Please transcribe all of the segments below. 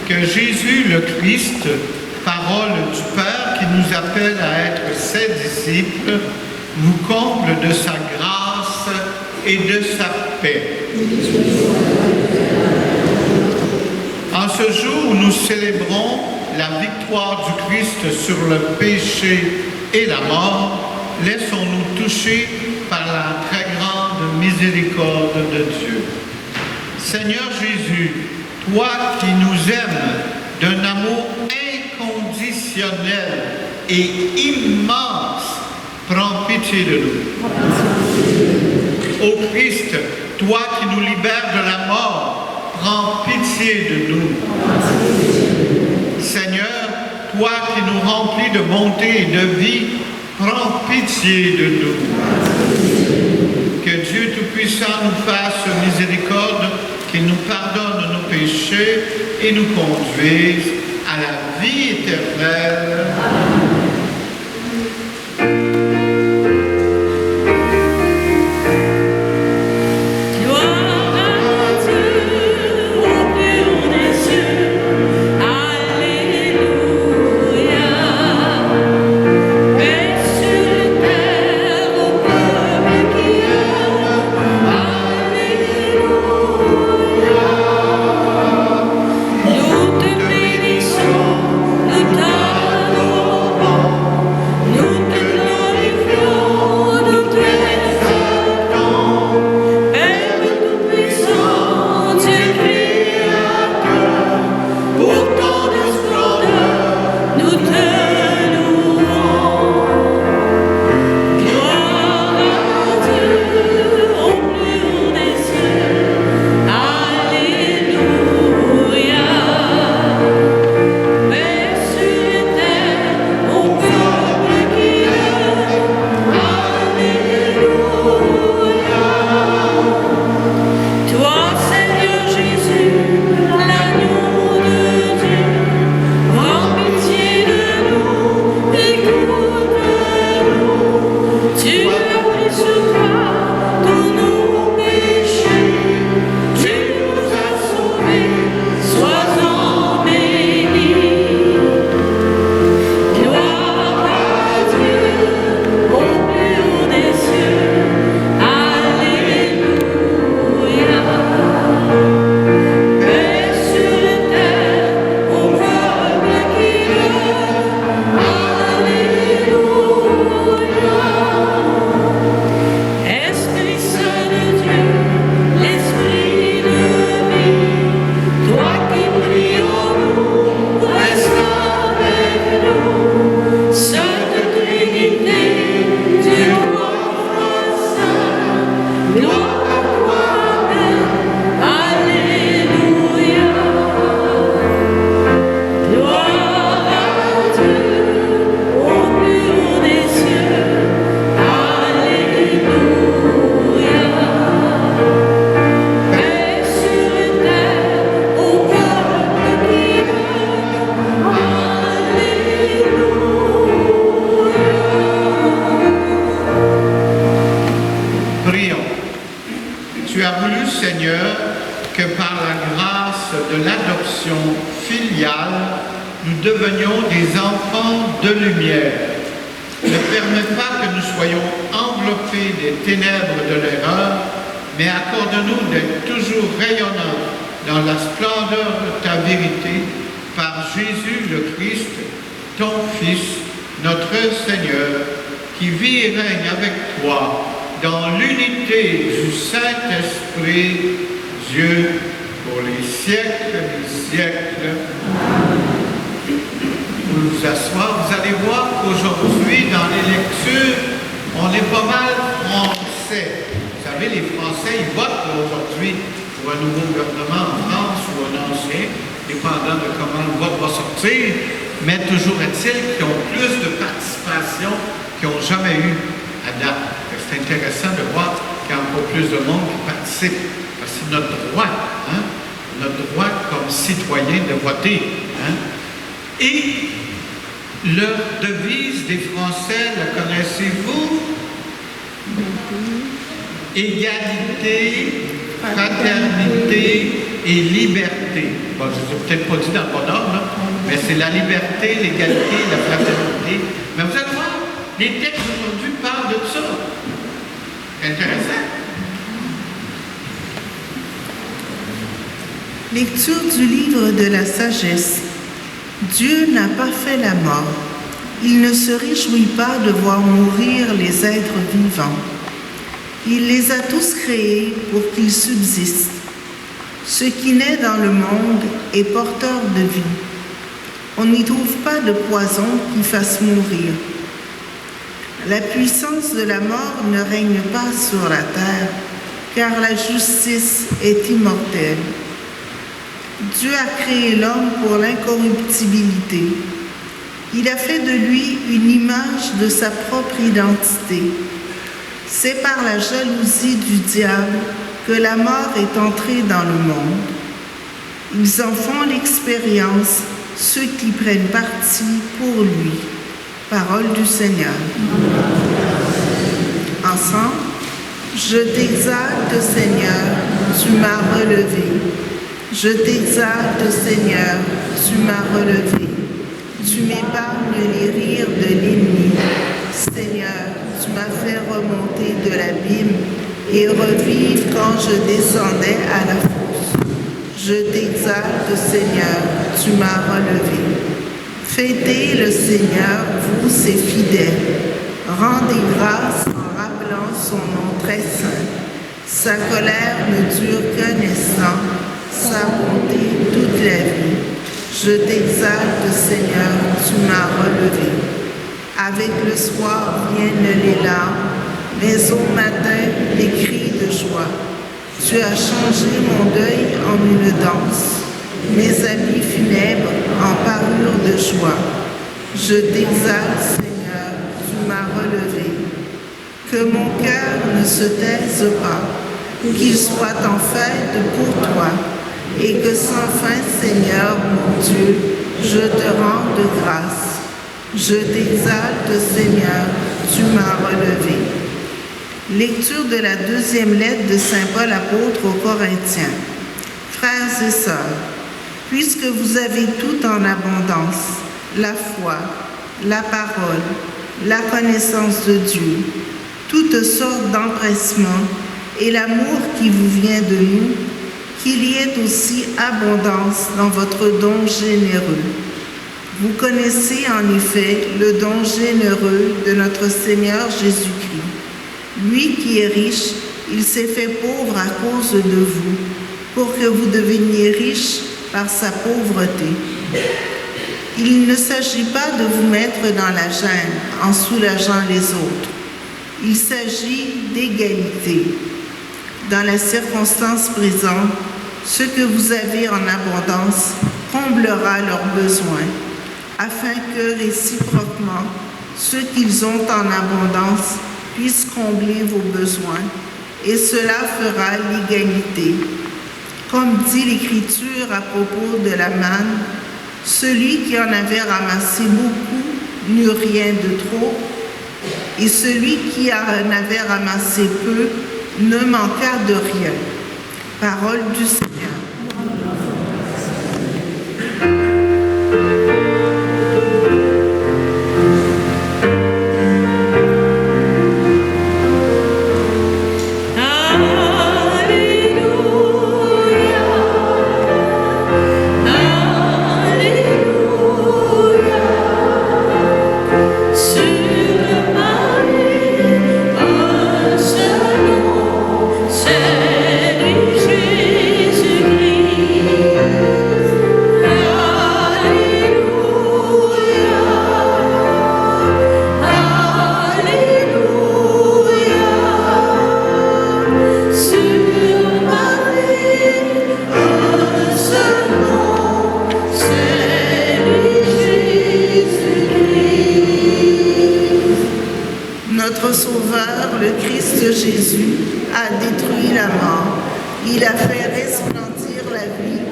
Que Jésus le Christ, parole du Père qui nous appelle à être ses disciples, vous comble de sa grâce et de sa paix. En ce jour où nous célébrons la victoire du Christ sur le péché et la mort, laissons-nous toucher par la très grande miséricorde de Dieu. Seigneur Jésus, toi qui nous aimes d'un amour inconditionnel et immense, prends pitié de nous. Ô Christ, toi qui nous libères de la mort, prends pitié de nous. Seigneur, toi qui nous remplis de bonté et de vie, prends pitié de nous. Que Dieu Tout-Puissant nous fasse miséricorde, qu'il nous pardonne nos péchés et nous conduise à la vie éternelle. Nous te bénissons, nous t'adorons. Seigneur, que par la grâce de l'adoption filiale, nous devenions des enfants de lumière. Ne permets pas que nous soyons enveloppés des ténèbres de l'erreur, mais accorde-nous d'être toujours rayonnants dans la splendeur de ta vérité, par Jésus le Christ, ton Fils, notre Seigneur, qui vit et règne avec toi dans l'unité du Saint-Esprit, Dieu, pour les siècles des siècles. Vous vous asseoir, vous allez voir qu'aujourd'hui, dans les lectures, on est pas mal français. Vous savez, les Français, ils votent aujourd'hui pour un nouveau gouvernement en France ou un ancien, dépendant de comment le vote va sortir, mais toujours est-il qu'ils ont plus de participation qu'ils n'ont jamais eu à date. C'est intéressant de voir qu'il y a encore plus de monde qui participe. Parce que c'est notre droit, hein? Notre droit comme citoyen de voter. Hein? Et leur devise des Français, la connaissez-vous? Égalité, fraternité et liberté. Bon, je ne vous ai peut-être pas dit dans le bon ordre, là, mais c'est la liberté, l'égalité, la fraternité. Mais vous allez voir, les textes aujourd'hui parlent de ça. Intéressant. Lecture du livre de la sagesse. Dieu n'a pas fait la mort. Il ne se réjouit pas de voir mourir les êtres vivants. Il les a tous créés pour qu'ils subsistent. Ce qui naît dans le monde est porteur de vie. On n'y trouve pas de poison qui fasse mourir. La puissance de la mort ne règne pas sur la terre, car la justice est immortelle. Dieu a créé l'homme pour l'incorruptibilité. Il a fait de lui une image de sa propre identité. C'est par la jalousie du diable que la mort est entrée dans le monde. Ils en font l'expérience, ceux qui prennent parti pour lui. Parole du Seigneur. Ensemble, je t'exalte, Seigneur, tu m'as relevé. Je t'exalte, Seigneur, tu m'as relevé. Tu m'épargnes les rires de l'ennemi. Seigneur, tu m'as fait remonter de l'abîme et revivre quand je descendais à la fosse. Je t'exalte, Seigneur, tu m'as relevé. Fêtez le Seigneur, vous ses fidèles. Rendez grâce en rappelant son nom très saint. Sa colère ne dure qu'un instant, sa bonté toute la vie. Je t'exalte, Seigneur, tu m'as relevé. Avec le soir viennent les larmes, mais au matin, les cris de joie. Tu as changé mon deuil en une danse, mes amis funèbres en parure de joie. Je t'exalte, Seigneur, tu m'as relevé. Que mon cœur ne se taise pas, qu'il soit en fête pour toi, et que sans fin, Seigneur, mon Dieu, je te rende grâce. Je t'exalte, Seigneur, tu m'as relevé. Lecture de la deuxième lettre de Saint Paul apôtre aux Corinthiens. Frères et sœurs, puisque vous avez tout en abondance, la foi, la parole, la connaissance de Dieu, toutes sortes d'empressements et l'amour qui vous vient de nous, qu'il y ait aussi abondance dans votre don généreux. Vous connaissez en effet le don généreux de notre Seigneur Jésus-Christ. Lui qui est riche, il s'est fait pauvre à cause de vous, pour que vous deveniez riches par sa pauvreté. Il ne s'agit pas de vous mettre dans la gêne en soulageant les autres. Il s'agit d'égalité. Dans la circonstance présente, ce que vous avez en abondance comblera leurs besoins, afin que réciproquement, ceux qu'ils ont en abondance puissent combler vos besoins, et cela fera l'égalité. Comme dit l'Écriture à propos de la manne, celui qui en avait ramassé beaucoup n'eut rien de trop, et celui qui en avait ramassé peu ne manqua de rien. Parole du Seigneur. Notre Sauveur, le Christ Jésus, a détruit la mort. Il a fait resplendir la vie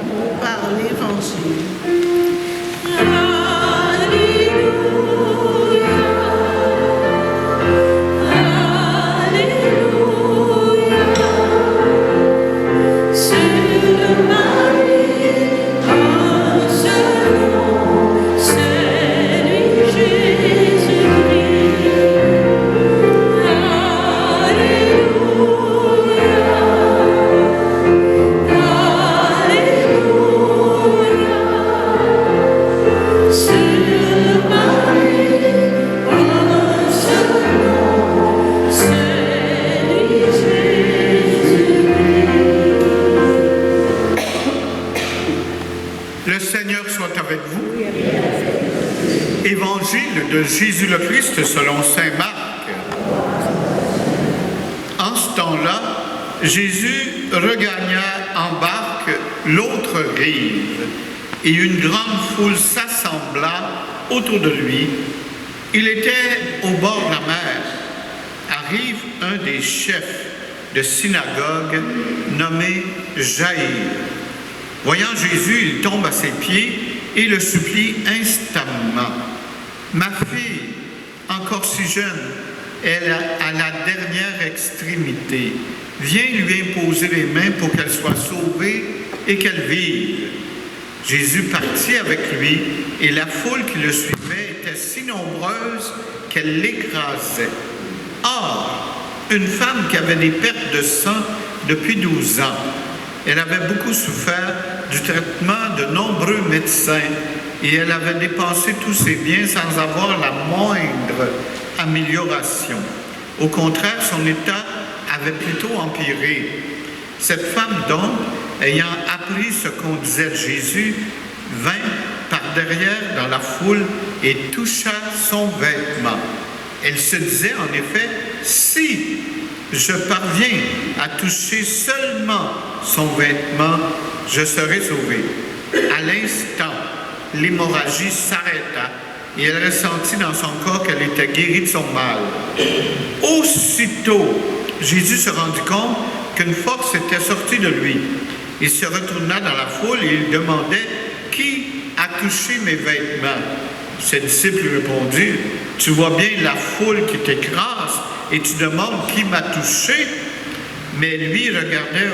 par l'Évangile. Le Seigneur soit avec vous. Évangile de Jésus le Christ selon saint Marc. En ce temps-là, Jésus regagna en barque l'autre rive, et une grande foule s'assembla autour de lui. Il était au bord de la mer. Arrive un des chefs de synagogue nommé Jaïr. Voyant Jésus, il tombe à ses pieds et le supplie instamment. « Ma fille, encore si jeune, elle est à la dernière extrémité. Viens lui imposer les mains pour qu'elle soit sauvée et qu'elle vive. » Jésus partit avec lui et la foule qui le suivait était si nombreuse qu'elle l'écrasait. Or, une femme qui avait des pertes de sang depuis 12 ans, elle avait beaucoup souffert du traitement de nombreux médecins et elle avait dépensé tous ses biens sans avoir la moindre amélioration. Au contraire, son état avait plutôt empiré. Cette femme donc, ayant appris ce qu'on disait de Jésus, vint par derrière dans la foule et toucha son vêtement. Elle se disait en effet, si je parviens à toucher seulement son vêtement, je serai sauvée. À l'instant, l'hémorragie s'arrêta et elle ressentit dans son corps qu'elle était guérie de son mal. Aussitôt, Jésus se rendit compte qu'une force était sortie de lui. Il se retourna dans la foule et il demandait « Qui a touché mes vêtements ?» Ses disciples lui répondirent « Tu vois bien la foule qui t'écrase et tu demandes qui m'a touché ?» Mais lui regardait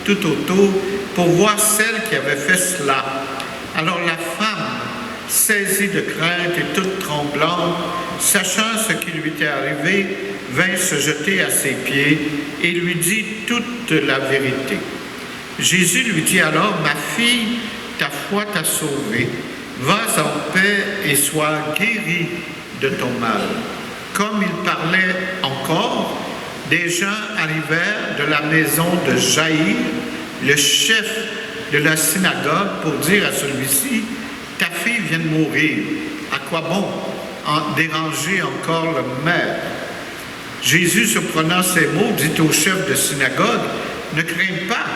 tout autour, pour voir celle qui avait fait cela. Alors la femme, saisie de crainte et toute tremblante, sachant ce qui lui était arrivé, vint se jeter à ses pieds et lui dit toute la vérité. Jésus lui dit alors, « Ma fille, ta foi t'a sauvée. Va en paix et sois guérie de ton mal. » Comme il parlait encore, des gens arrivèrent de la maison de Jaïr, le chef de la synagogue, pour dire à celui-ci, « Ta fille vient de mourir. À quoi bon en déranger encore le maire ?» Jésus, surprenant ces mots, dit au chef de synagogue, « Ne crains pas,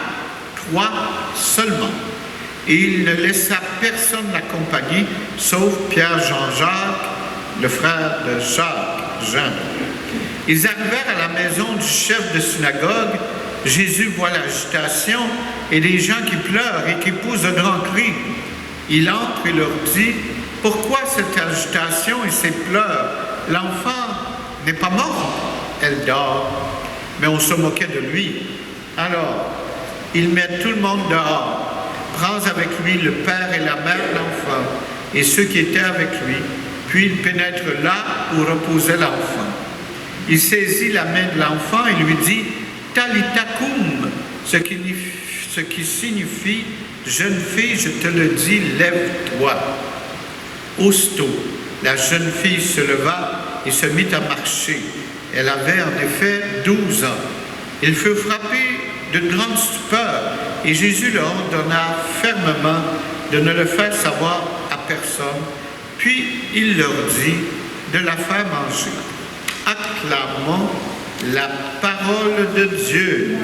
crois seulement. » Et il ne laissa personne l'accompagner, sauf Pierre, Jean-Jacques, le frère de Jacques, Jean. Ils arrivèrent à la maison du chef de synagogue. Jésus voit l'agitation et les gens qui pleurent et qui poussent de grands cris. Il entre et leur dit, « Pourquoi cette agitation et ces pleurs? L'enfant n'est pas mort, elle dort. » Mais on se moquait de lui. Alors, il met tout le monde dehors, prend avec lui le père et la mère de l'enfant et ceux qui étaient avec lui, puis il pénètre là où reposait l'enfant. Il saisit la main de l'enfant et lui dit « Talitha koum », ce qui signifie « Jeune fille, je te le dis, lève-toi ». Aussitôt, la jeune fille se leva et se mit à marcher. Elle avait en effet 12 ans. Il fut frappé de grande stupeur et Jésus leur ordonna fermement de ne le faire savoir à personne. Puis il leur dit de la faire manger. Acclamons la parole de Dieu.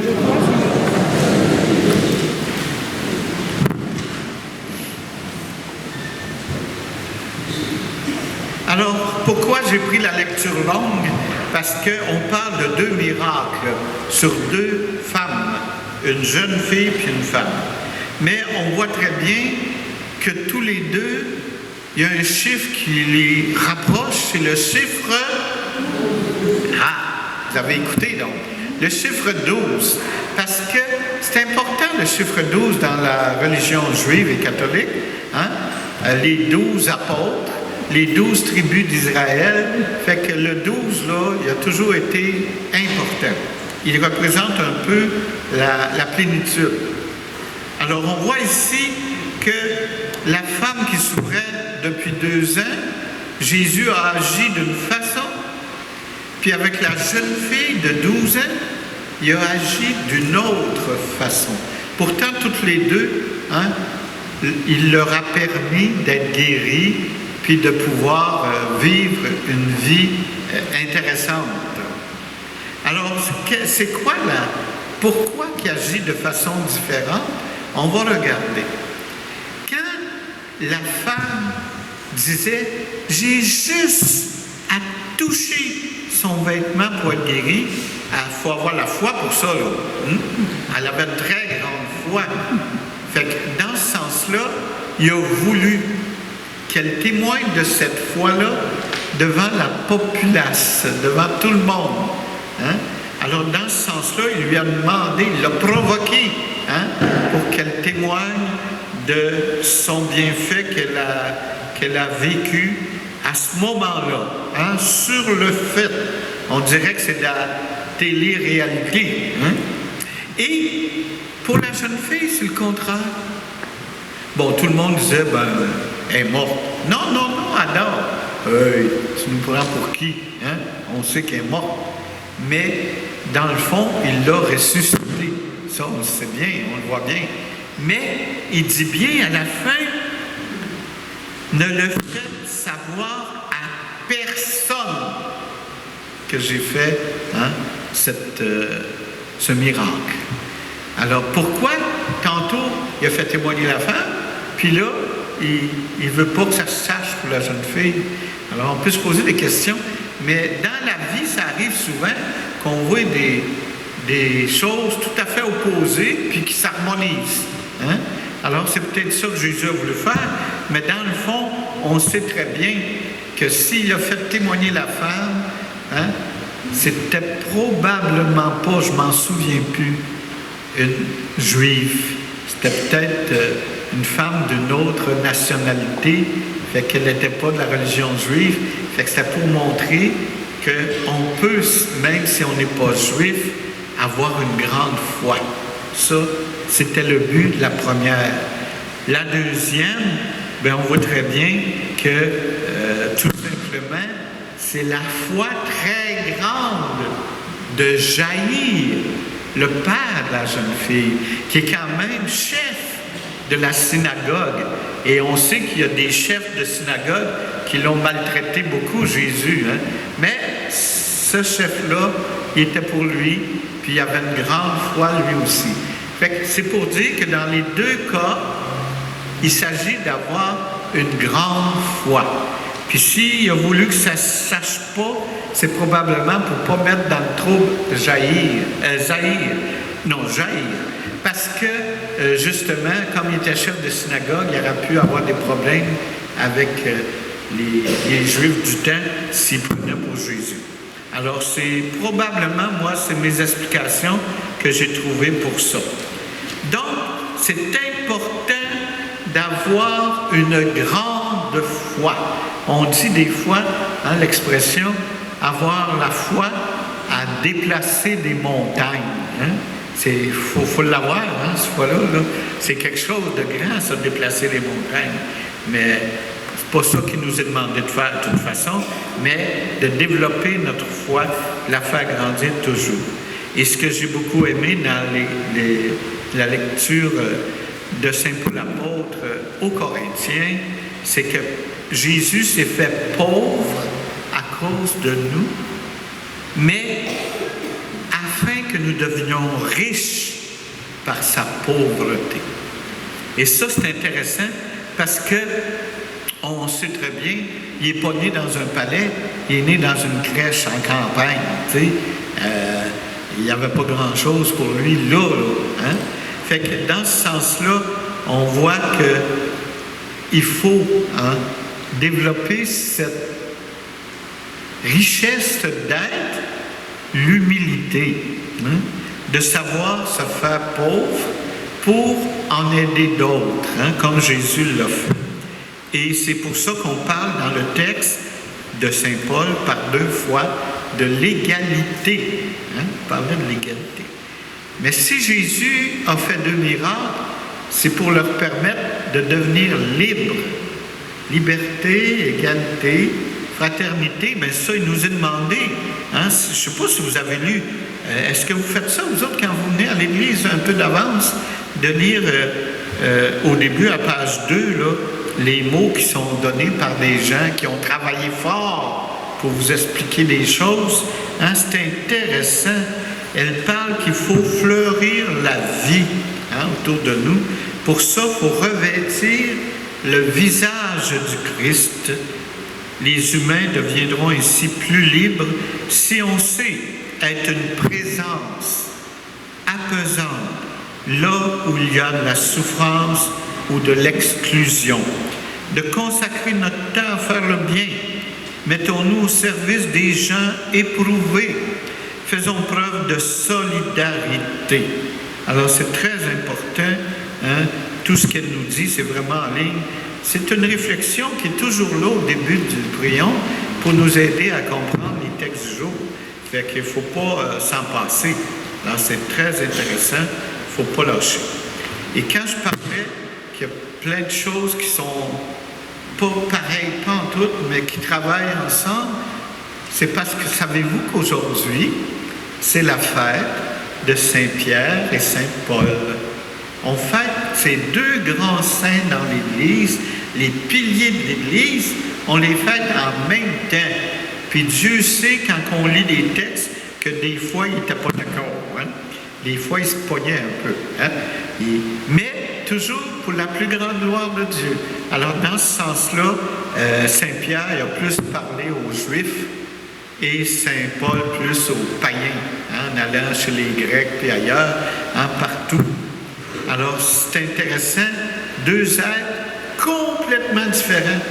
Alors, pourquoi j'ai pris la lecture longue? Parce qu'on parle de 2 miracles sur 2 femmes, une jeune fille et une femme. Mais on voit très bien que tous les deux, il y a un chiffre qui les rapproche, c'est le chiffre... Ah, vous avez écouté donc. Le chiffre 12, parce que c'est important le chiffre 12 dans la religion juive et catholique. Hein? Les 12 apôtres, les 12 tribus d'Israël, fait que le 12, là, il a toujours été important. Il représente un peu la plénitude. Alors, on voit ici que la femme qui souffrait depuis 2 ans, Jésus a agi d'une façon, puis avec la jeune fille de 12 ans, il a agi d'une autre façon. Pourtant, toutes les deux, hein, il leur a permis d'être guéris, puis de pouvoir vivre une vie intéressante. Alors, c'est quoi là? Pourquoi il agit de façon différente? On va regarder. Quand la femme disait « J'ai juste à toucher son vêtement pour être guérie », il faut avoir la foi pour ça, là. Elle avait une très grande foi. Fait que dans ce sens-là, il a voulu qu'elle témoigne de cette foi-là devant la populace, devant tout le monde. Hein? Alors, dans ce sens-là, il lui a demandé, il l'a provoqué, hein, pour qu'elle témoigne de son bienfait qu'elle a vécu à ce moment-là, hein, sur le fait. On dirait que c'est de la télé-réalité. Hein? Et pour la jeune fille, c'est le contraire. Bon, tout le monde disait, elle est morte. Non, non, non, Adam, tu nous prends pour qui? Hein? On sait qu'elle est morte. Mais, dans le fond, il l'a ressuscité. Ça, on le sait bien, on le voit bien. Mais, il dit bien à la fin, ne le faites savoir à personne que j'ai fait, hein, ce miracle. Alors, pourquoi? Tantôt, il a fait témoigner la femme, puis là, il ne veut pas que ça se sache pour la jeune fille. Alors, on peut se poser des questions, mais dans la vie, ça arrive souvent qu'on voit des choses tout à fait opposées, puis qui s'harmonisent. Hein? Alors, c'est peut-être ça que Jésus a voulu faire, mais dans le fond, on sait très bien que s'il a fait témoigner la femme, hein, c'était probablement pas, je m'en souviens plus, une juive. C'était peut-être une femme d'une autre nationalité, fait qu'elle n'était pas de la religion juive, fait que c'était pour montrer qu'on peut, même si on n'est pas juif, avoir une grande foi. Ça, c'était le but de la première. La deuxième, bien, on voit très bien que, tout simplement, c'est la foi très grande de Jaïr, le père de la jeune fille, qui est quand même chef de la synagogue. Et on sait qu'il y a des chefs de synagogue qui l'ont maltraité beaucoup, Jésus. Hein? Mais ce chef-là, il était pour lui, puis il avait une grande foi lui aussi. Fait que c'est pour dire que dans les 2 cas, il s'agit d'avoir une grande foi. Puis s'il a voulu que ça ne se sache pas, c'est probablement pour ne pas mettre dans le trouble Jaïr. Parce que, justement, comme il était chef de synagogue, il aurait pu avoir des problèmes avec les Juifs du temps s'il prenait pour Jésus. Alors, c'est probablement, moi, c'est mes explications que j'ai trouvées pour ça. Donc, c'est important d'avoir une grande foi. On dit des fois, l'expression « avoir la foi à déplacer des montagnes ». Il faut l'avoir, cette foi-là. C'est quelque chose de grand, ça, déplacer les montagnes. Mais c'est pas ça qu'il nous est demandé de faire de toute façon, mais de développer notre foi, la faire grandir toujours. Et ce que j'ai beaucoup aimé dans la lecture de Saint Paul apôtre aux Corinthiens, c'est que Jésus s'est fait pauvre à cause de nous, mais afin que nous devenions riches par sa pauvreté. Et ça, c'est intéressant parce que on sait très bien, il n'est pas né dans un palais, il est né dans une crèche en campagne. Il n'y avait pas grand-chose pour lui là. Fait que dans ce sens-là, on voit qu'il faut développer cette richesse d'être, l'humilité, de savoir se faire pauvre pour en aider d'autres, comme Jésus l'a fait. Et c'est pour ça qu'on parle dans le texte de Saint Paul par 2 fois de l'égalité. Parler de l'égalité. Mais si Jésus a fait 2 miracles, c'est pour leur permettre de devenir libres. Liberté, égalité, fraternité, bien ça, il nous est demandé. Je ne sais pas si vous avez lu. Est-ce que vous faites ça, vous autres, quand vous venez à l'église un peu d'avance, de lire au début, à page 2, là, les mots qui sont donnés par des gens qui ont travaillé fort pour vous expliquer des choses. C'est intéressant. Elle parle qu'il faut fleurir la vie autour de nous. Pour ça, il faut revêtir le visage du Christ. Les humains deviendront ainsi plus libres si on sait être une présence apaisante là où il y a de la souffrance ou de l'exclusion. De consacrer notre temps à faire le bien. Mettons-nous au service des gens éprouvés. Faisons preuve de solidarité. Alors, c'est très important. Tout ce qu'elle nous dit, c'est vraiment en ligne. C'est une réflexion qui est toujours là au début du prion pour nous aider à comprendre les textes du jour. Fait qu'il ne faut pas s'en passer. Alors, c'est très intéressant. Il ne faut pas lâcher. Et quand je parlais qu'il y a plein de choses qui sont pas pareilles, pas en tout, mais qui travaillent ensemble, c'est parce que savez-vous qu'aujourd'hui, c'est la fête de Saint-Pierre et Saint-Paul. On fête ces 2 grands saints dans l'Église, les piliers de l'Église, on les fête en même temps. Puis Dieu sait, quand on lit les textes, que des fois, il n'était pas d'accord. Des fois, il se pognait un peu. Mais toujours pour la plus grande gloire de Dieu. Alors, dans ce sens-là, Saint-Pierre a plus parlé aux Juifs et Saint-Paul plus aux païens, en allant chez les Grecs et ailleurs, partout. Alors, c'est intéressant, 2 êtres complètement différents,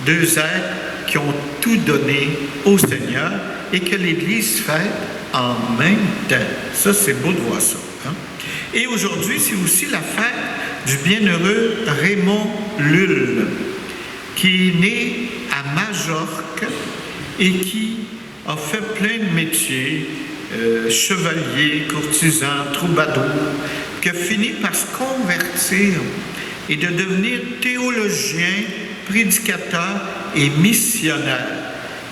2 êtres qui ont tout donné au Seigneur et que l'Église fête en même temps. Ça, c'est beau de voir ça. Et aujourd'hui, c'est aussi la fête du bienheureux Raymond Lulle, qui est né à Majorque et qui a fait plein de métiers, chevalier, courtisan, troubadour, qui a fini par se convertir et de devenir théologien, prédicateur et missionnaire.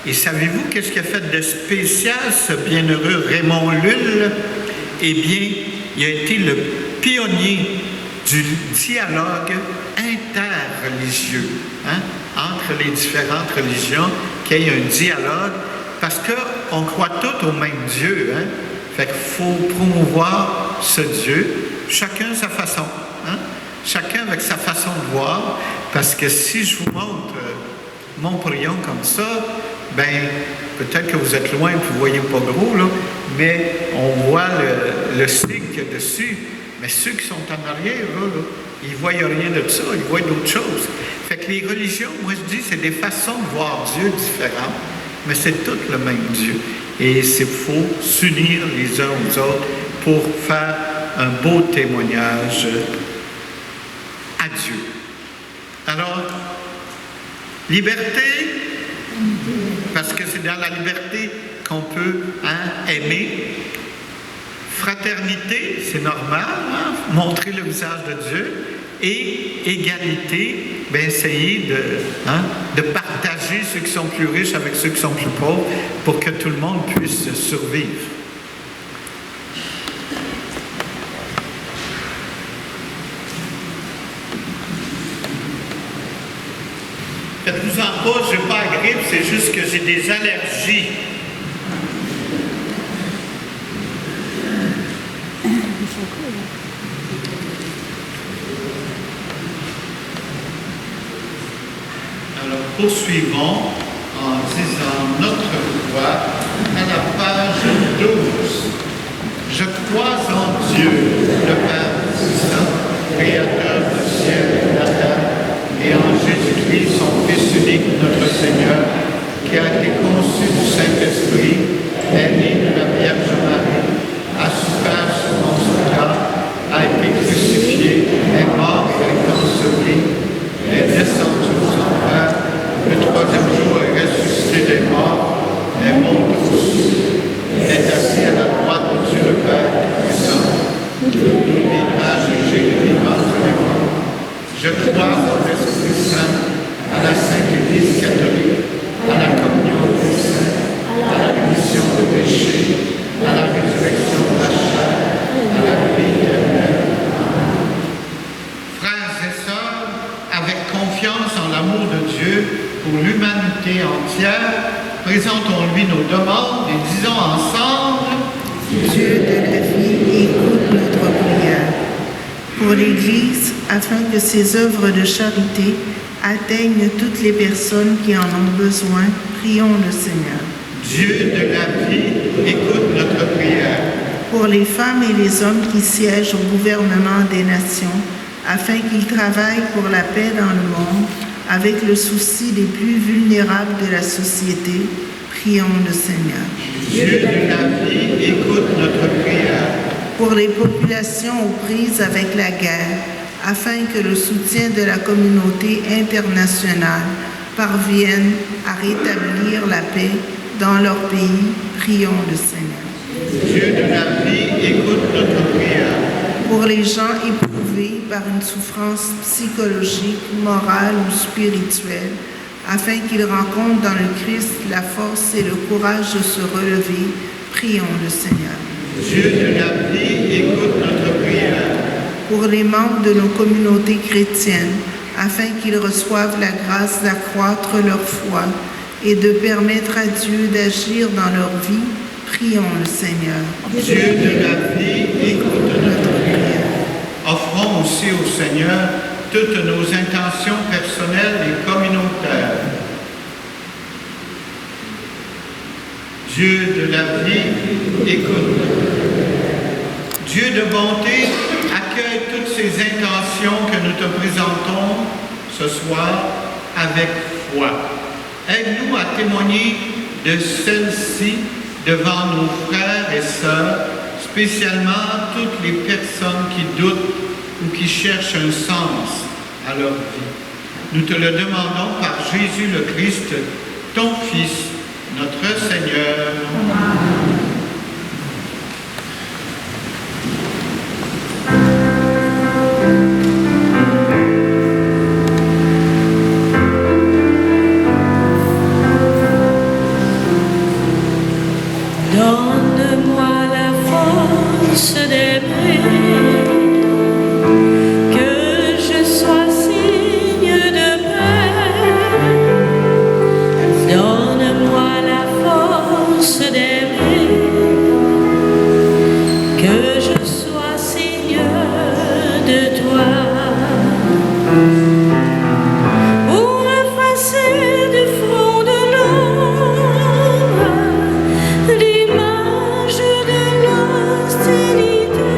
Et savez-vous qu'est-ce qui a fait de spécial ce bienheureux Raymond Lulle? Eh bien, il a été le pionnier du dialogue interreligieux, entre les différentes religions, qu'il y ait un dialogue, parce qu'on croit tous au même Dieu. Fait qu'il faut promouvoir ce Dieu, chacun sa façon, chacun avec sa façon de voir, parce que si je vous montre mon prion comme ça, ben peut-être que vous êtes loin et que vous ne voyez pas gros, là, mais on voit le signe qu'il y a dessus. Mais ceux qui sont en arrière, là, ils ne voient rien de ça, ils voient d'autres choses. Fait que les religions, moi je dis, c'est des façons de voir Dieu différentes, mais c'est tout le même Dieu. Et il faut s'unir les uns aux autres pour faire un beau témoignage à Dieu. Alors, liberté, parce que c'est dans la liberté qu'on peut aimer. Fraternité, c'est normal, montrer le visage de Dieu. Et égalité, essayer de partager ceux qui sont plus riches avec ceux qui sont plus pauvres pour que tout le monde puisse survivre. Faites-vous-en pas, je n'ai pas la grippe, c'est juste que j'ai des allergies. Alors, poursuivons en disant notre foi à la page 12. Je crois en Dieu, le Père Puissant, Créateur du ciel et de la terre, et en Jésus-Christ, son Fils unique, notre Seigneur, qui a été conçu du Saint-Esprit, est né de la Vierge Marie, a souffert sous Ponce Pilate, a été crucifié, est mort et est enseveli, est descendu aux enfers, le troisième jour est ressuscité des morts, est monté aux cieux, est assis à la droite de Dieu le Père Puissant, il viendra juger les vivants et les morts. Je crois au l'Esprit Saint, à la Sainte Église catholique, à la communion des saints, à la rémission des péchés, à la résurrection de la chair, à la vie éternelle. Frères et sœurs, avec confiance en l'amour de Dieu pour l'humanité entière, présentons-lui nos demandes et disons ensemble: Dieu de la vie, écoute notre prière. Pour l'Église, afin que ses œuvres de charité atteignent toutes les personnes qui en ont besoin, prions le Seigneur. Dieu de la vie, écoute notre prière. Pour les femmes et les hommes qui siègent au gouvernement des nations, afin qu'ils travaillent pour la paix dans le monde, avec le souci des plus vulnérables de la société, prions le Seigneur. Dieu de la vie, écoute notre prière. Pour les populations aux prises avec la guerre, afin que le soutien de la communauté internationale parvienne à rétablir la paix dans leur pays, prions le Seigneur. Dieu de la vie, écoute notre prière. Pour les gens éprouvés par une souffrance psychologique, morale ou spirituelle, afin qu'ils rencontrent dans le Christ la force et le courage de se relever, prions le Seigneur. Dieu de la vie, écoute notre prière. Pour les membres de nos communautés chrétiennes, afin qu'ils reçoivent la grâce d'accroître leur foi et de permettre à Dieu d'agir dans leur vie, prions le Seigneur. Dieu de la vie, écoute notre prière. Offrons aussi au Seigneur toutes nos intentions personnelles et communautaires. Dieu de la vie, écoute. Dieu de bonté, accueille toutes ces intentions que nous te présentons ce soir avec foi. Aide-nous à témoigner de celles-ci devant nos frères et sœurs, spécialement toutes les personnes qui doutent ou qui cherchent un sens à leur vie. Nous te le demandons par Jésus le Christ, ton Fils, notre Seigneur. Amen. Donne-moi la force d'aimer, que je sois signe de paix. Donne-moi la force d'aimer, que je sois signe de toi. Pour effacer du front de l'ombre l'image de l'hostilité.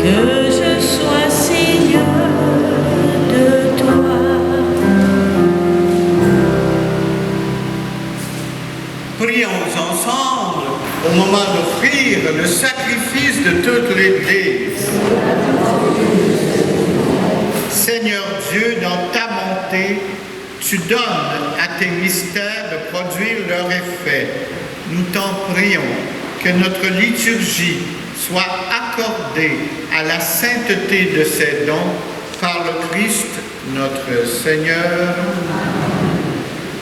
que je sois Seigneur de toi. Prions ensemble au moment d'offrir le sacrifice de toute l'Église. Seigneur Dieu, dans ta bonté, tu donnes à tes mystères de produire leur effet. Nous t'en prions que notre liturgie soit accordée à la sainteté de ces dons par le Christ notre Seigneur.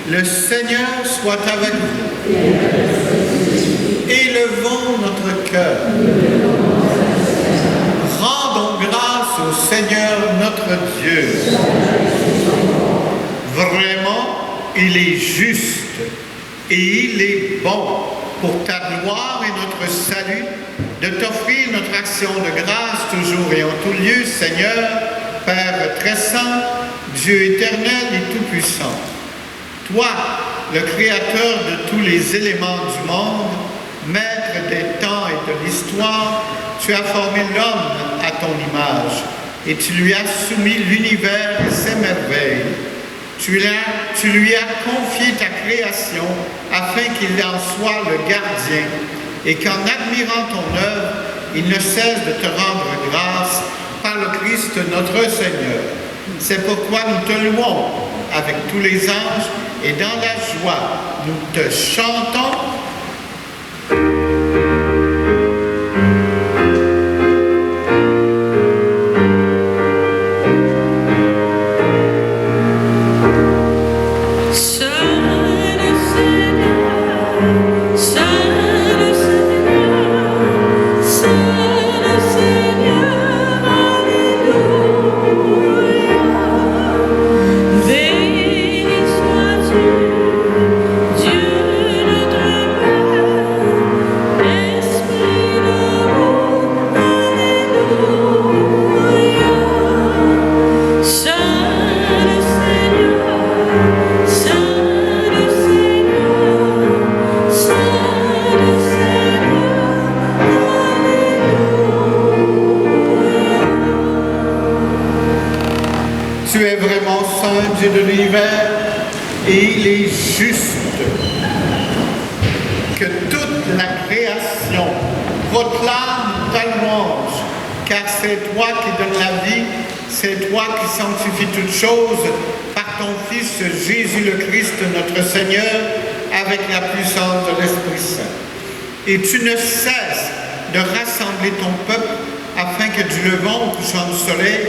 Le Seigneur soit avec vous. Élevons notre cœur. Rendons grâce au Seigneur notre Dieu. Vraiment, il est juste et il est bon pour ta gloire et notre salut de t'offrir notre action de grâce toujours et en tout lieu, Seigneur, Père très saint, Dieu éternel et tout-puissant. Toi, le Créateur de tous les éléments du monde, Maître des temps et de l'histoire, tu as formé l'homme à ton image et tu lui as soumis l'univers et ses merveilles. Tu lui as confié ta création afin qu'il en soit le gardien et qu'en admirant ton œuvre, il ne cesse de te rendre grâce par le Christ notre Seigneur. C'est pourquoi nous te louons avec tous les anges et dans la joie, nous te chantons. Tu es vraiment saint, Dieu de l'univers, et il est juste que toute la création proclame ta louange, car c'est toi qui donnes la vie, c'est toi qui sanctifies toutes choses par ton Fils Jésus le Christ notre Seigneur, avec la puissance de l'Esprit Saint. Et tu ne cesses de rassembler ton peuple afin que du levant au couchant du soleil,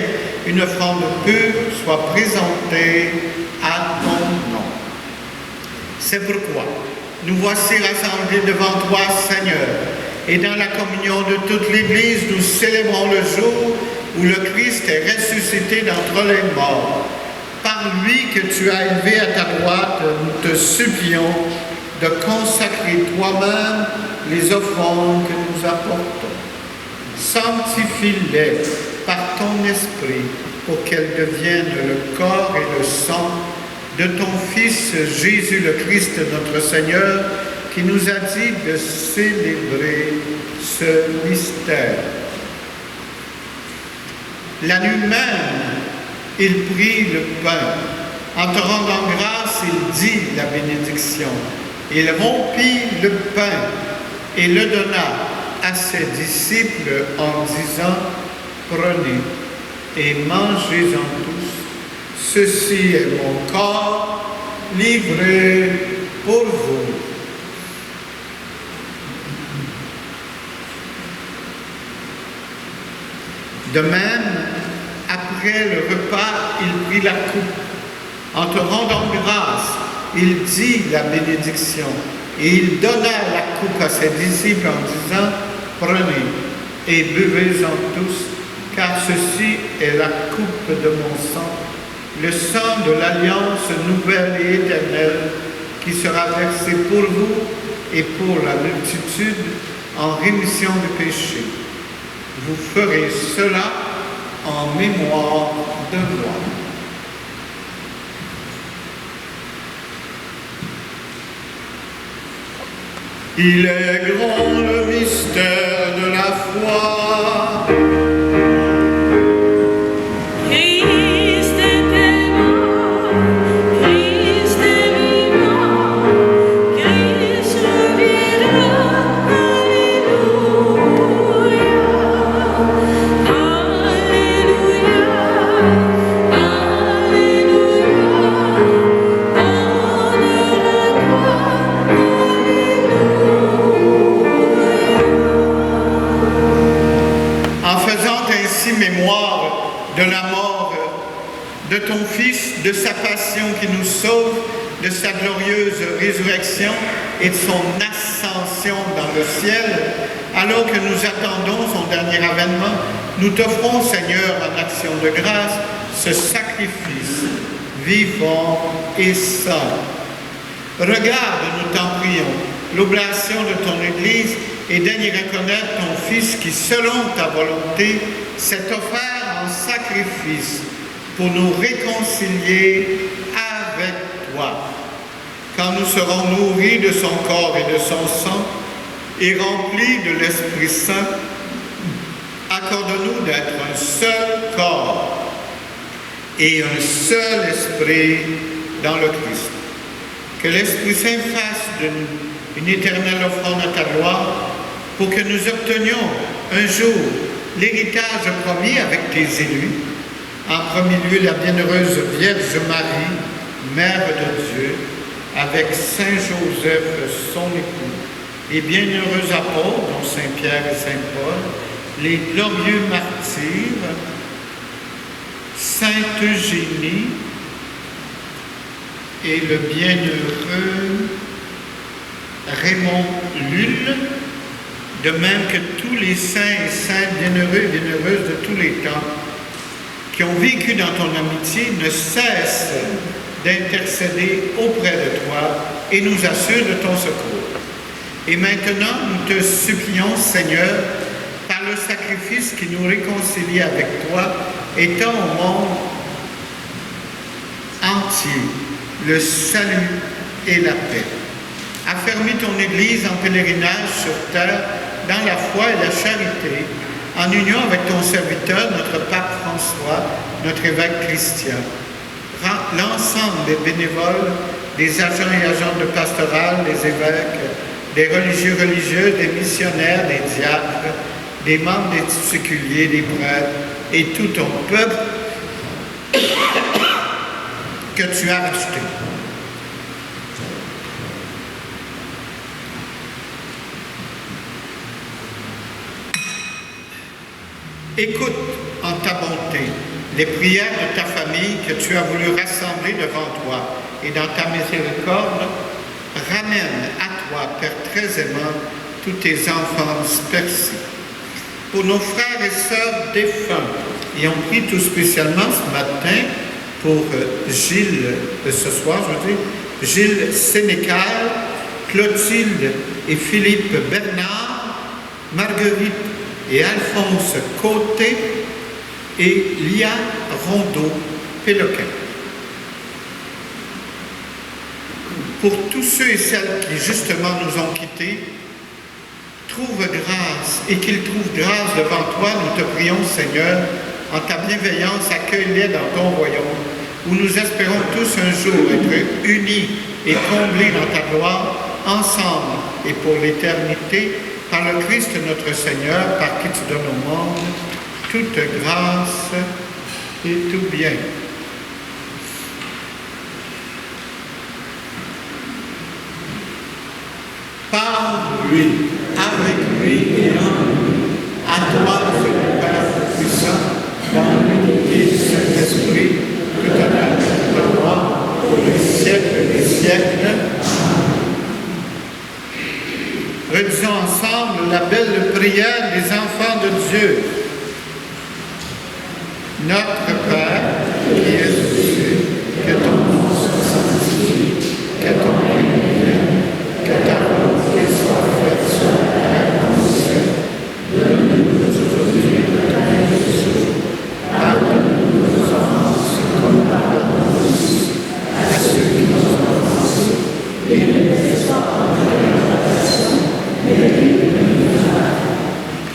une offrande pure soit présentée à ton nom. C'est pourquoi nous voici rassemblés devant toi, Seigneur, et dans la communion de toute l'Église, nous célébrons le jour où le Christ est ressuscité d'entre les morts. Par lui que tu as élevé à ta droite, nous te supplions de consacrer toi-même les offrandes que nous apportons. Sanctifie-les par ton esprit pour qu'elles deviennent le corps et le sang de ton Fils Jésus le Christ notre Seigneur, qui nous a dit de célébrer ce mystère. La nuit même, il prit le pain. En te rendant grâce, il dit la bénédiction. Il rompit le pain et le donna à ses disciples en disant, prenez et mangez-en tous. Ceci est mon corps livré pour vous. De même, après le repas, il prit la coupe. En te rendant grâce, il dit la bénédiction et il donna la coupe à ses disciples en disant, prenez et buvez-en tous, car ceci est la coupe de mon sang, le sang de l'alliance nouvelle et éternelle qui sera versé pour vous et pour la multitude en rémission des péchés. Vous ferez cela en mémoire de moi. Il est grand le mystère de la foi. ainsi mémoire de la mort de ton Fils, de sa passion qui nous sauve, de sa glorieuse résurrection et de son ascension dans le ciel, alors que nous attendons son dernier avènement, nous t'offrons, Seigneur, en action de grâce, ce sacrifice vivant et saint. Regarde, nous t'en prions, l'oblation de ton Église et daigne y reconnaître ton Fils qui, selon ta volonté, s'est offert en sacrifice pour nous réconcilier avec toi. Quand nous serons nourris de son corps et de son sang et remplis de l'Esprit Saint, accorde-nous d'être un seul corps et un seul esprit dans le Christ. Que l'Esprit Saint fasse de nous une éternelle offrande à ta gloire pour que nous obtenions un jour l'héritage promis avec tes élus. En premier lieu, la bienheureuse Vierge Marie, Mère de Dieu, avec Saint Joseph, son époux, les bienheureux apôtres, dont Saint Pierre et Saint Paul, les glorieux martyrs, Sainte Eugénie et le bienheureux Raymond Lulle, de même que tous les saints et saintes bienheureux et bienheureuses de tous les temps qui ont vécu dans ton amitié ne cessent d'intercéder auprès de toi et nous assurent de ton secours. Et maintenant, nous te supplions, Seigneur, par le sacrifice qui nous réconcilie avec toi, étends au monde entier le salut et la paix. Affermis ton Église en pèlerinage sur terre, dans la foi et la charité, en union avec ton serviteur, notre pape François, notre évêque Christian. Rends l'ensemble des bénévoles, des agents et agentes de pastoral, des évêques, des religieux, des missionnaires, des diacres, des membres des séculiers, des prêtres et tout ton peuple que tu as racheté. Écoute en ta bonté les prières de ta famille que tu as voulu rassembler devant toi et dans ta miséricorde, ramène à toi, Père très aimant, tous tes enfants dispersés. Pour nos frères et sœurs défunts, et on prie tout spécialement ce matin pour Gilles, ce soir, je veux dire, Gilles Sénécal, Clotilde et Philippe Bernard, Marguerite et Alphonse Côté et Lia Rondeau Péloquin. Pour tous ceux et celles qui justement nous ont quittés, trouve grâce et qu'ils trouvent grâce devant toi, nous te prions, Seigneur, en ta bienveillance, accueille-les dans ton royaume, où nous espérons tous un jour être unis et comblés dans ta gloire, ensemble et pour l'éternité, par le Christ notre Seigneur, par qui tu donnes au monde toute grâce et tout bien. Par lui, avec lui et en lui, à toi, le Père puissant, dans l'unité du Saint-Esprit, tout honneur et gloire pour les siècles des siècles. Redisons ensemble la belle prière des enfants de Dieu. Notre Père, qui es aux cieux, que ton nom soit sanctifié, que ton règne vienne, que ta volonté soit faite sur la terre comme au ciel. Donne-nous aujourd'hui notre pain de ce jour. Pardonne-nous nos offenses, comme pardonnons aussi à ceux qui nous ont offensés. Et ne nous laisse pas entrer dans la tentation, mais délivre-nous du mal.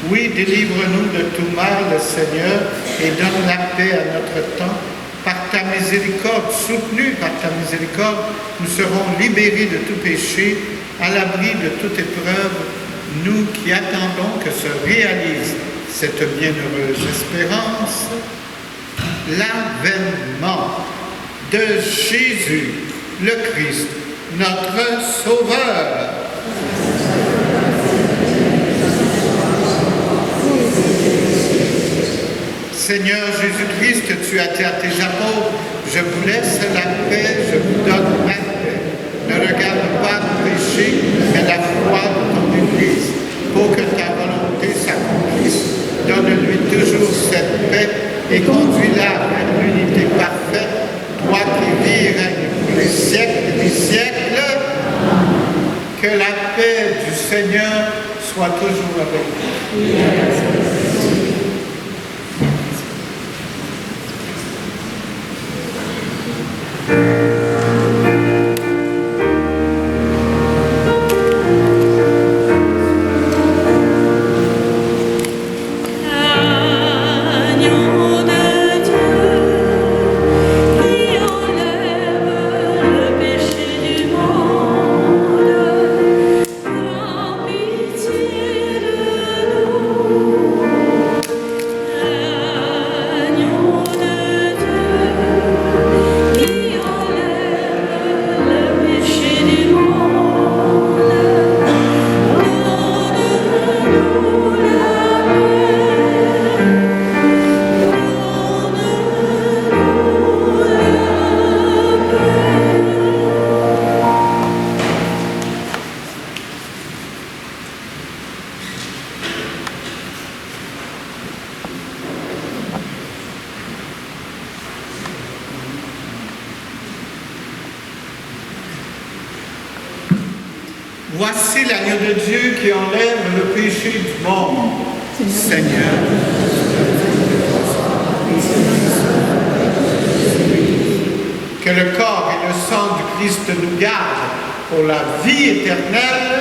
Oui, délivre-nous de tout mal, Seigneur, et donne la paix à notre temps. Par ta miséricorde, soutenus par ta miséricorde, nous serons libérés de tout péché, à l'abri de toute épreuve, nous qui attendons que se réalise cette bienheureuse espérance, l'avènement de Jésus, le Christ, notre Sauveur. Seigneur Jésus-Christ, tu as dit à tes apôtres, je vous laisse la paix, je vous donne ma paix. Ne regarde pas le péché, mais la foi de ton Église, pour que ta volonté s'accomplisse. Donne-lui toujours cette paix et conduis-la vers l'unité parfaite, toi qui vis et règnes pour les siècles des siècles. Que la paix du Seigneur soit toujours avec vous. Voici l'agneau de Dieu qui enlève le péché du monde. Seigneur, que le corps et le sang du Christ nous gardent pour la vie éternelle.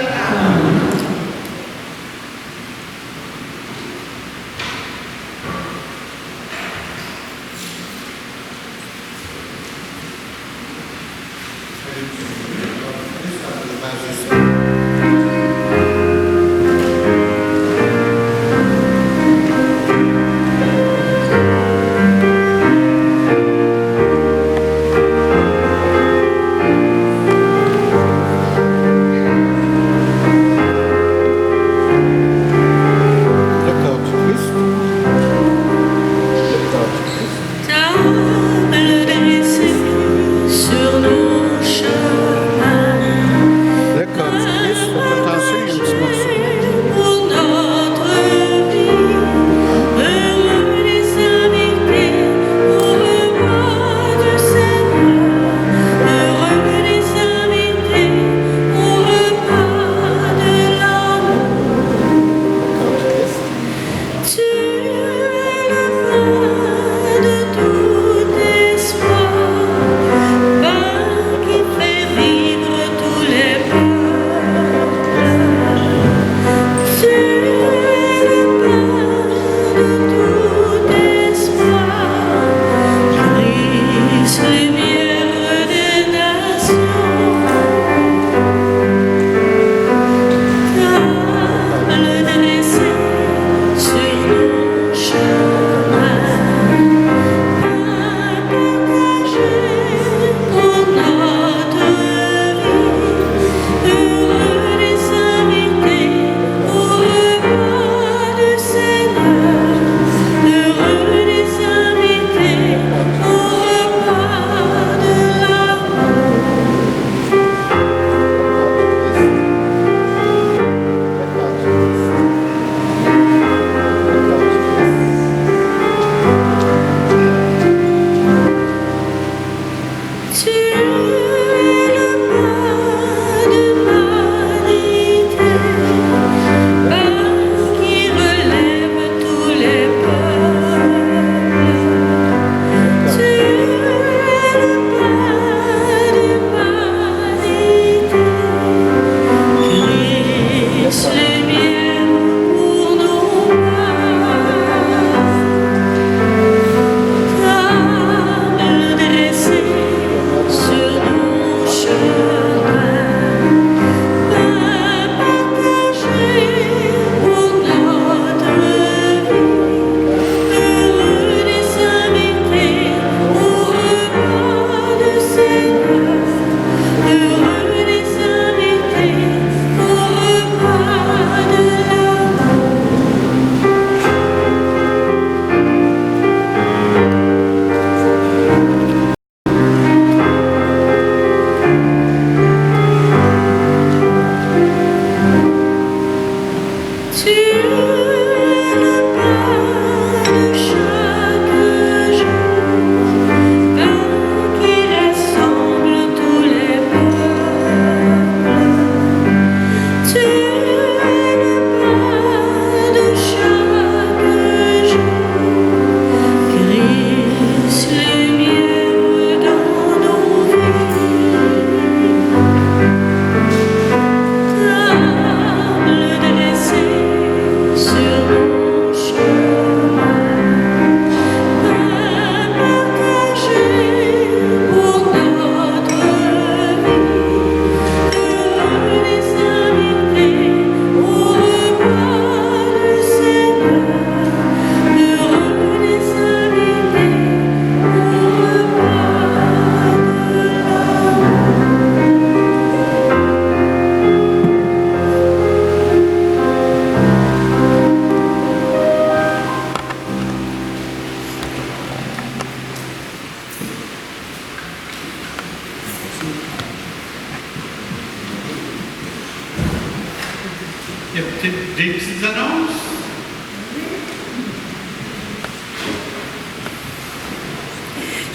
Des petites annonces?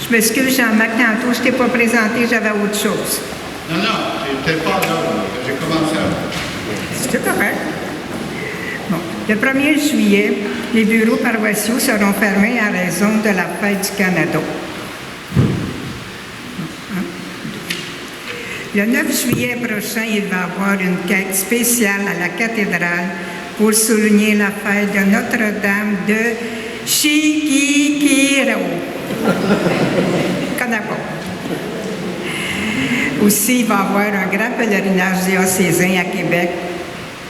Je m'excuse, Jean-Marc, tantôt, je ne t'ai pas présenté, j'avais autre chose. Non, tu n'étais pas là. J'ai commencé à... C'est correct. Bon. Le 1er juillet, les bureaux paroissiaux seront fermés à raison de la fête du Canada. Le 9 juillet prochain, il va y avoir une quête spéciale à la cathédrale pour souligner la fête de Notre-Dame de Chiquikiro. Je connais pas. Aussi, il va y avoir un grand pèlerinage diocésain à Québec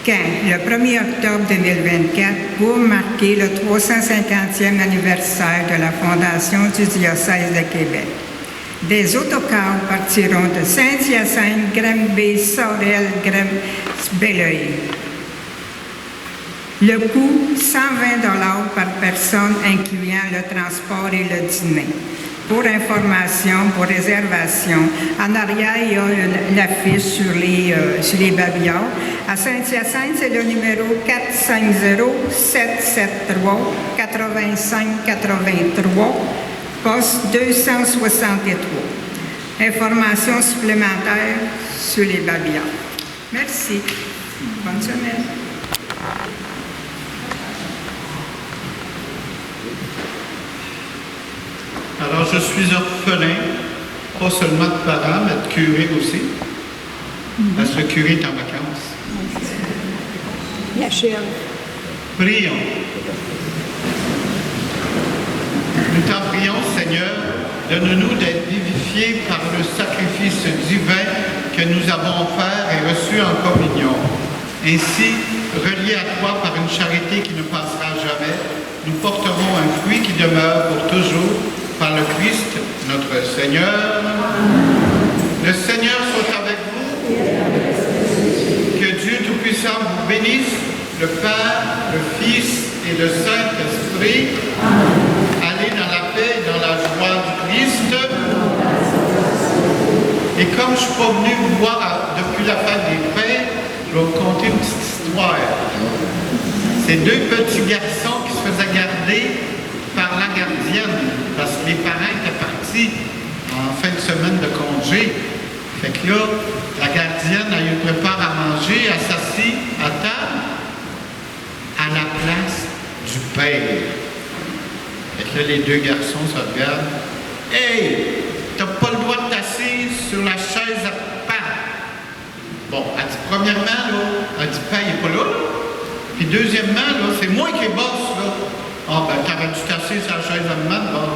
quand? Le 1er octobre 2024 pour marquer le 350e anniversaire de la fondation du diocèse de Québec. Des autocars partiront de Saint-Hyacinthe, Granby, Sorel, Belleuil. Le coût, 120 $ par personne, incluant le transport et le dîner. Pour information, pour réservation, en arrière, il y a une affiche sur les babillards. À Saint-Hyacinthe, c'est le numéro 450-773-8583, poste 263. Informations supplémentaires sur les babillards. Merci. Bonne semaine. Alors, je suis orphelin, pas seulement de parents, mais de curé aussi. Parce que le curé est en vacances. La chèvre. Prions. Nous t'en prions, Seigneur, donne-nous d'être vivifiés par le sacrifice divin que nous avons offert et reçu en communion. Ainsi, reliés à toi par une charité qui ne passera jamais, nous porterons un fruit qui demeure pour toujours par le Christ, notre Seigneur. Le Seigneur soit avec vous. Que Dieu Tout-Puissant vous bénisse, le Père, le Fils et le Saint-Esprit. Allez dans la paix et dans la joie du Christ. Et comme je ne suis pas venu vous voir depuis la fête des Pères, je vais vous conter une petite histoire. C'est deux petits garçons qui se faisaient garder par la gardienne, parce que les parents étaient partis en fin de semaine de congé. Fait que là, la gardienne, elle lui prépare à manger, elle s'assit à table à la place du père. Fait que là, les deux garçons se regardent. « Hey, t'as pas le droit de t'asseoir sur la chaise à pain. » Bon, elle dit, premièrement, là, elle dit, pain, il n'est pas là. Puis deuxièmement, là, c'est moi qui est boss, là. Ah, ben, t'aurais dû t'asseoir sur la chaise à main, bon.